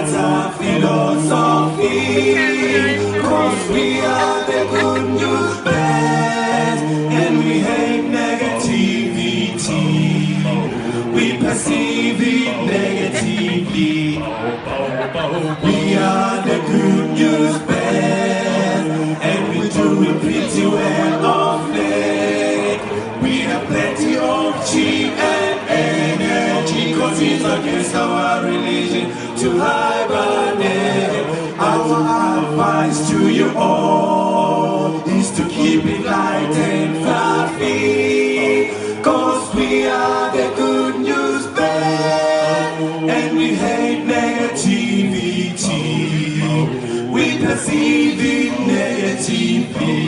That's our philosophy. Cause we are the good news bears, and we hate negativity. We perceive it negatively. We are the good news bears, and we do it pretty well of late. We have plenty of cheap and energy, cause it's against our religion to hibernate. Our advice to you all is to keep it light and fluffy, cause we are the good news bears, and we hate negativity. We perceive it negatively.